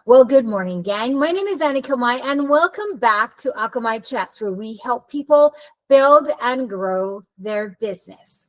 Well, good morning, gang. My name is Annie Kamai, and welcome back to Akamai Chats, where we help people build and grow their business.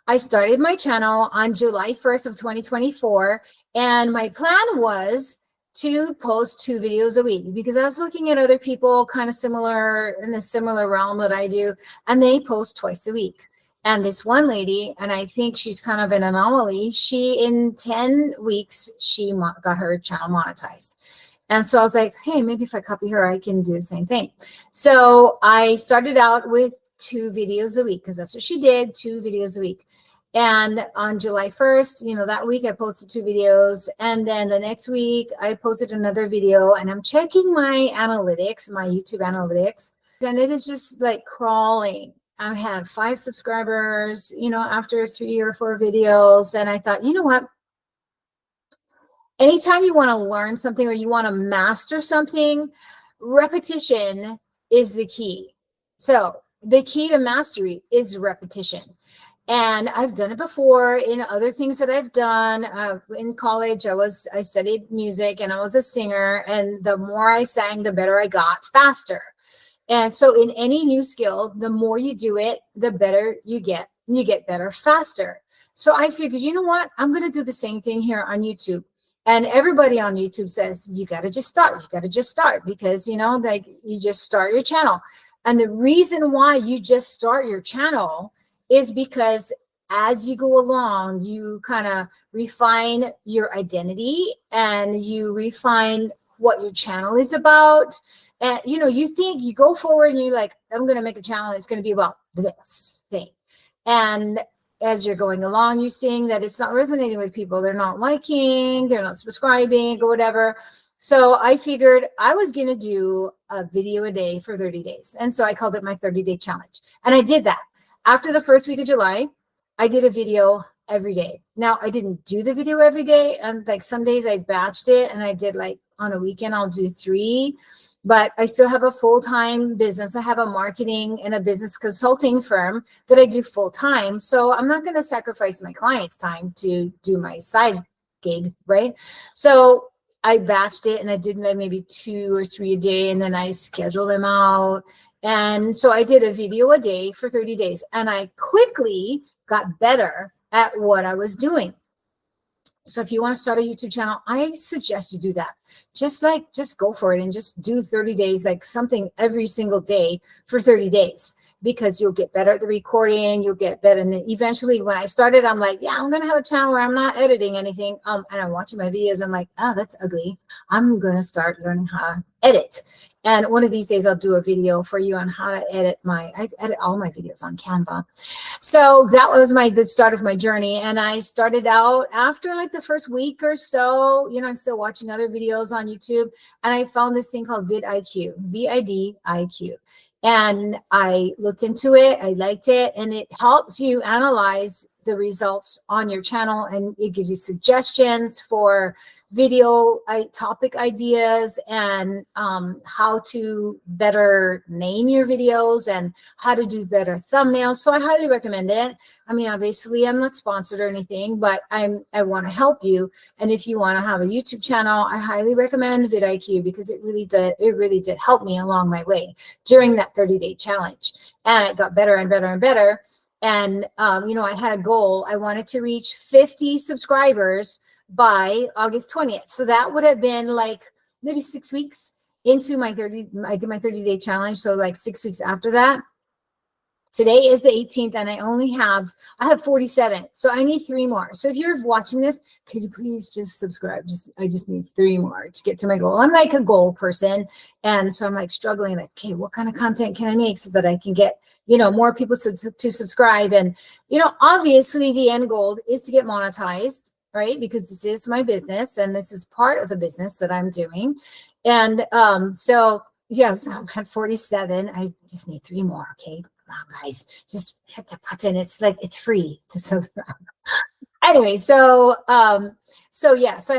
I started my channel on July 1st of 2024, and my plan was to post 2 videos a week because I was looking at other people kind of similar in a similar realm that I do, and they post twice a week. And this one lady, and I think she's kind of an anomaly, she in 10 weeks, she got her channel monetized. And so I was like, hey, maybe if I copy her, I can do the same thing. So I started out with 2 videos a week because that's what she did, 2 videos a week. And on July 1st, that week I posted 2 videos. And then the next week I posted another video, and I'm checking my analytics, my YouTube analytics, and it is just like crawling. I had 5 subscribers, after 3 or 4 videos. And I thought, you know what? Anytime you want to learn something or you want to master something, repetition is the key. So the key to mastery is repetition. And I've done it before in other things that I've done. In college, I studied music and I was a singer. And the more I sang, the better I got faster. And so in any new skill, the more you do it, the better you get. You get better faster. So I figured, you know what? I'm going to do the same thing here on YouTube. And everybody on YouTube says, you got to just start. You got to just start because, you just start your channel. And the reason why you just start your channel is because as you go along, you kind of refine your identity and you refine what your channel is about. And, you think you go forward and you're like, I'm going to make a channel. It's going to be about this thing. And as you're going along, you're seeing that it's not resonating with people. They're not liking, they're not subscribing or whatever. So I figured I was going to do a video a day for 30 days. And so I called it my 30-day challenge. And I did that. After the first week of July, I did a video every day. Now, I didn't do the video every day. Like some days I batched it and I did like on a weekend, I'll do 3. But I still have a full-time business. I have a marketing and a business consulting firm that I do full-time. So I'm not going to sacrifice my clients' time to do my side gig, right? So I batched it and I did like maybe 2 or 3 a day, and then I schedule them out. And so I did a video a day for 30 days, and I quickly got better at what I was doing. So if you want to start a YouTube channel, I suggest you do that. Just go for it and just do 30 days, like something every single day for 30 days, because you'll get better at the recording. You'll get better. And then eventually when I started, I'm like, yeah, I'm going to have a channel where I'm not editing anything. And I'm watching my videos. I'm like, oh, that's ugly. I'm going to start learning how to edit. And one of these days I'll do a video for you on how to edit I edit all my videos on Canva. So that was the start of my journey. And I started out after like the first week or so, I'm still watching other videos on YouTube. And I found this thing called vidIQ, VIDIQ. And I looked into it. I liked it. And it helps you analyze the results on your channel. And it gives you suggestions for video topic ideas and how to better name your videos and how to do better thumbnails. So I highly recommend it. I mean, obviously I'm not sponsored or anything, but I want to help you. And if you want to have a YouTube channel, I highly recommend vidIQ because it really did help me along my way during that 30-day challenge. And it got better and better and better. And, I had a goal. I wanted to reach 50 subscribers by August 20th. So that would have been like maybe 6 weeks into I did my 30-day challenge. So like 6 weeks after that. Today is the 18th and I have 47. So I need 3 more. So if you're watching this, could you please just subscribe? I just need 3 more to get to my goal. I'm like a goal person. And so I'm like struggling, like, okay, what kind of content can I make so that I can get, more people to subscribe? And, obviously the end goal is to get monetized, right? Because this is my business and this is part of the business that I'm doing. And so yes, I'm at 47. I just need 3 more. Okay. Come on, guys, just hit the button. It's free to subscribe. Anyway, so I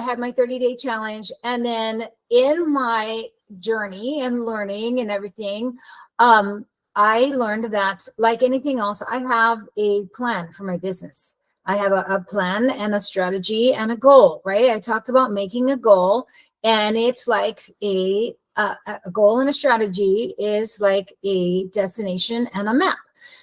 had my 30-day challenge. And then in my journey and learning and everything, I learned that like anything else, I have a plan for my business. I have a plan and a strategy and a goal, right? I talked about making a goal, and it's like a goal and a strategy is like a destination and a map.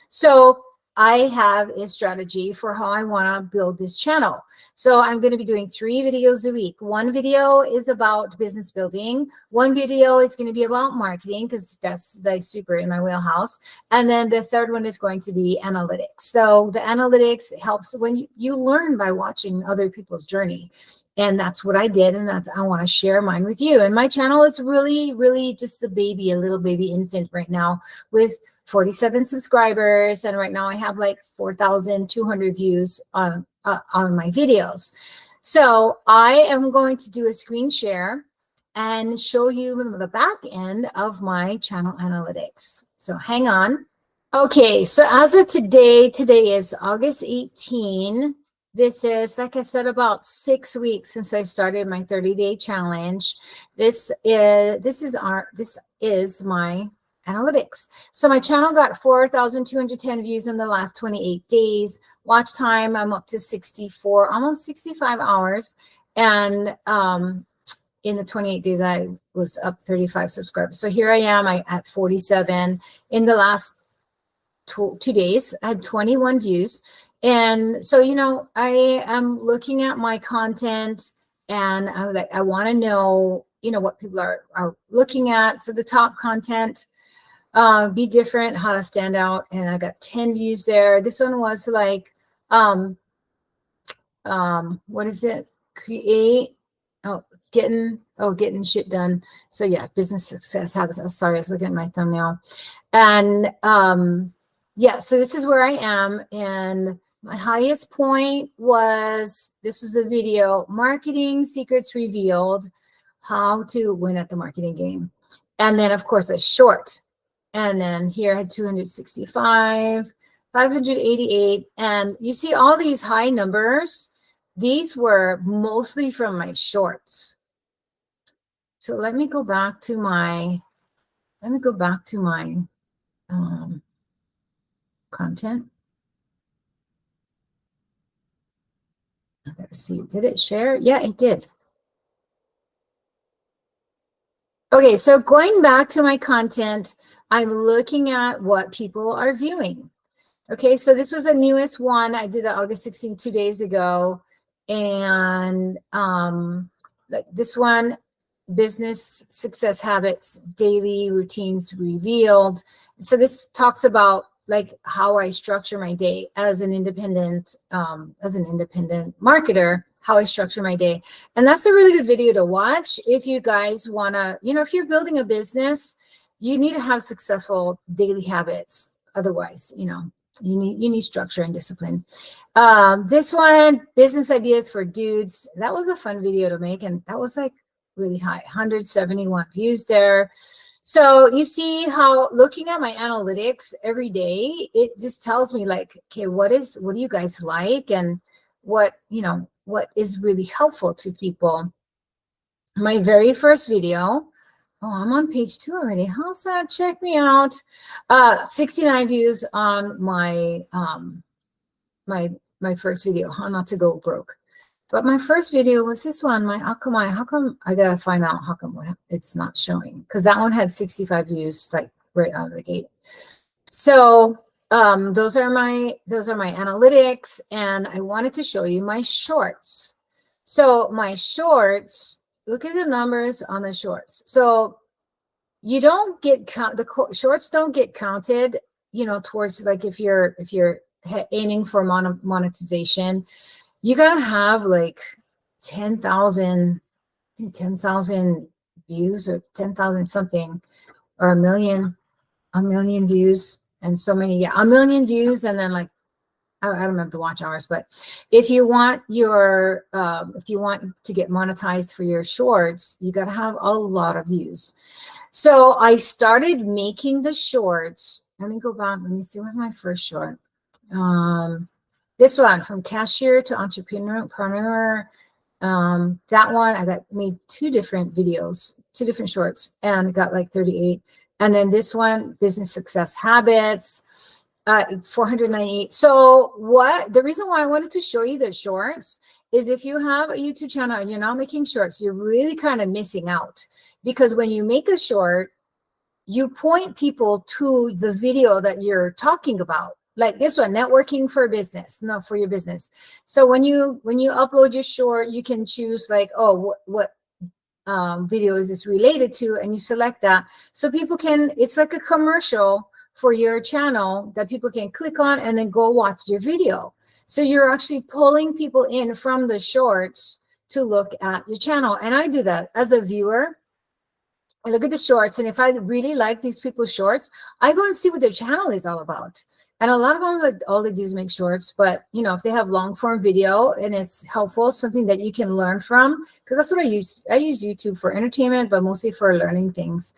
So I have a strategy for how I want to build this channel. So I'm going to be doing 3 videos a week. One video is about business building. One video is going to be about marketing, because that's like super in my wheelhouse. And then the third one is going to be analytics. So the analytics helps when you learn by watching other people's journey. And that's what I did. And I want to share mine with you. And my channel is really, really just a little baby infant right now with 47 subscribers. And right now I have like 4,200 views on my videos. So I am going to do a screen share and show you the back end of my channel analytics. So hang on. Okay, so as of today is August 18. This is, like I said, about 6 weeks since I started my 30-day challenge. This is my analytics. So my channel got 4,210 views in the last 28 days. Watch time, I'm up to 64, almost 65 hours. And in the 28 days, I was up 35 subscribers. So here I am at 47. In the last 2 days, I had 21 views. And so, you know, I am looking at my content, and I'm like, I want to know, you know, what people are looking at. So the top content, be different, how to stand out. And I got 10 views there. This one was like, what is it? Getting shit done. So yeah, business success habits. I'm sorry, I was looking at my thumbnail. And yeah, so this is where I am. And my highest point was, this was a video, Marketing Secrets Revealed, how to win at the marketing game. And then of course a short. And then here I had 265, 588. And you see all these high numbers. These were mostly from my shorts. So let me go back to my, content. I gotta see, did it share? Yeah, it did. Okay, so going back to my content, I'm looking at what people are viewing. Okay, so this was the newest one. I did it August 16, 2 days ago. And this one, Business Success Habits, Daily Routines Revealed. So this talks about like how I structure my day as an independent marketer, how I structure my day. And that's a really good video to watch if you guys want to, you know, if you're building a business, you need to have successful daily habits. Otherwise, you know, you need structure and discipline. This one, Business Ideas for Dudes. That was a fun video to make. And that was like really high, 171 views there. So you see how looking at my analytics every day, it just tells me like, okay, what do you guys like? And what is really helpful to people. My very first video, oh, I'm on page 2 already. How's that? Check me out. 69 views on my my first video, how not to go broke. But my first video was this one. How come I gotta find out how come it's not showing, because that one had 65 views like right out of the gate. So those are my analytics, and I wanted to show you my shorts. So my shorts, look at the numbers on the shorts. So you don't get shorts don't get counted, you know, towards like if you're aiming for monetization. You gotta have like 10,000, I think 10,000 views or 10,000 something, or a million views, and so many, yeah, a million views, and then like I don't remember the watch hours. But if you want to get monetized for your shorts, you gotta have a lot of views. So I started making the shorts. Let me go back. Let me see. What was my first short? This one, From Cashier to Entrepreneur. That one, I made 2 different videos, 2 different shorts, and got like 38. And then this one, Business Success Habits. 498. So the reason why I wanted to show you the shorts is if you have a YouTube channel and you're not making shorts, you're really kind of missing out, because when you make a short, you point people to the video that you're talking about. Like this one, networking for business, no, for your business. So when you upload your short, you can choose like, oh, what video is this related to, and you select that. So people can, it's like a commercial for your channel that people can click on and then go watch your video. So you're actually pulling people in from the shorts to look at your channel. And I do that as a viewer. I look at the shorts, and if I really like these people's shorts, I go and see what their channel is all about. And a lot of them, like, all they do is make shorts. But, you know, if they have long form video and it's helpful, something that you can learn from, because that's what I use. I use YouTube for entertainment, but mostly for learning things.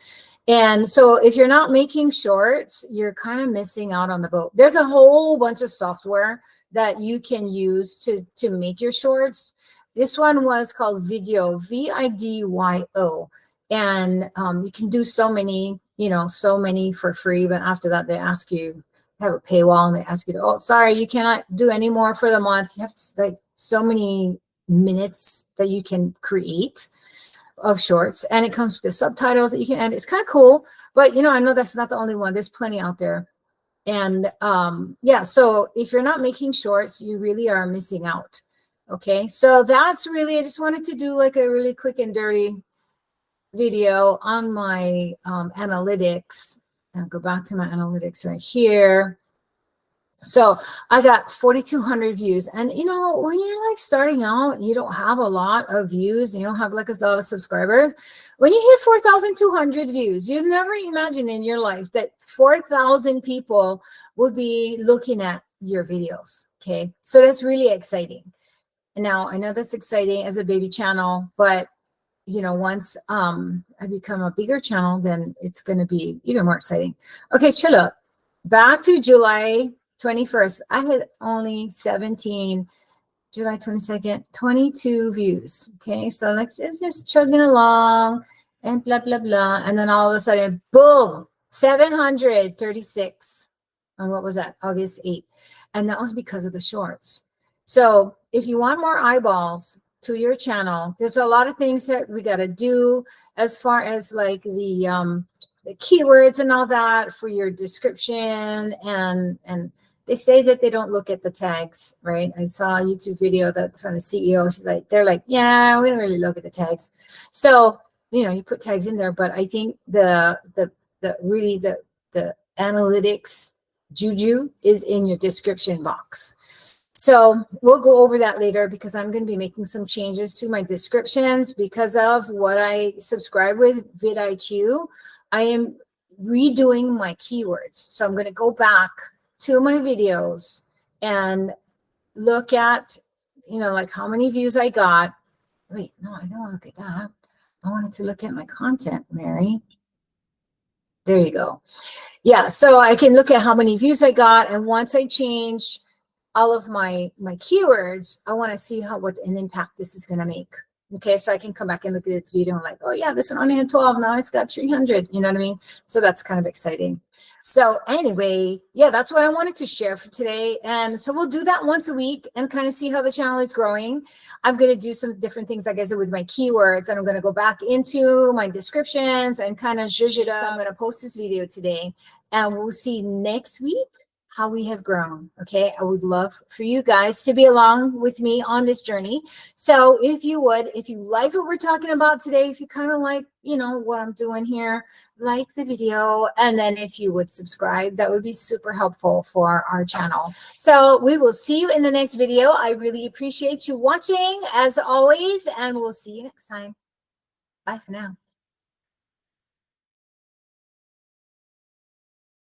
And so if you're not making shorts, you're kind of missing out on the boat. There's a whole bunch of software that you can use to make your shorts. This one was called Video, VIDYO. And you can do so many, so many for free. But after that, they ask you, have a paywall, and they ask you to, oh, sorry, you cannot do any more for the month. You have to, like, so many minutes that you can create of shorts, and it comes with the subtitles that you can, and it's kind of cool. But I know that's not the only one. There's plenty out there. And yeah, so if you're not making shorts, you really are missing out. Okay, so that's really, I just wanted to do like a really quick and dirty video on my analytics. I'll go back to my analytics right here. So I got 4,200 views. And when you're like starting out, you don't have a lot of views, you don't have like a lot of subscribers. When you hit 4,200 views, you never imagine in your life that 4,000 people would be looking at your videos. Okay, so that's really exciting. Now I know that's exciting as a baby channel, but once I become a bigger channel, then it's going to be even more exciting. Okay, chill up. Back to July 21st. I had only July 22nd, 22 views. Okay, so like it's just chugging along and blah, blah, blah. And then all of a sudden, boom, 736. And what was that? August 8th. And that was because of the shorts. So if you want more eyeballs to your channel, there's a lot of things that we got to do as far as like the keywords and all that for your description, and they say that they don't look at the tags, right? I saw a YouTube video from the CEO. They're like, yeah, we don't really look at the tags. So you put tags in there, but I think the analytics juju is in your description box. So we'll go over that later, because I'm going to be making some changes to my descriptions because of what I subscribe with vidIQ. I am redoing my keywords. So I'm going to go back to my videos and look at, like how many views I got. Wait, no, I don't want to look at that. I wanted to look at my content, Mary. There you go. Yeah, so I can look at how many views I got. And once I change all of my keywords, I want to see what an impact this is going to make. Okay, so I can come back and look at its video and like, oh yeah, this one only had 12, now it's got 300, you know what I mean? So that's kind of exciting. So anyway, yeah, that's what I wanted to share for today. And so we'll do that once a week and kind of see how the channel is growing. I'm going to do some different things, like I said, with my keywords, and I'm going to go back into my descriptions and kind of zhuzh it up. So I'm going to post this video today, and we'll see next week how we have grown. Okay, I would love for you guys to be along with me on this journey. So if you like what we're talking about today, if you kind of like, what I'm doing here, like the video, and then if you would subscribe, that would be super helpful for our channel. So we will see you in the next video. I really appreciate you watching as always, and we'll see you next time. Bye for now.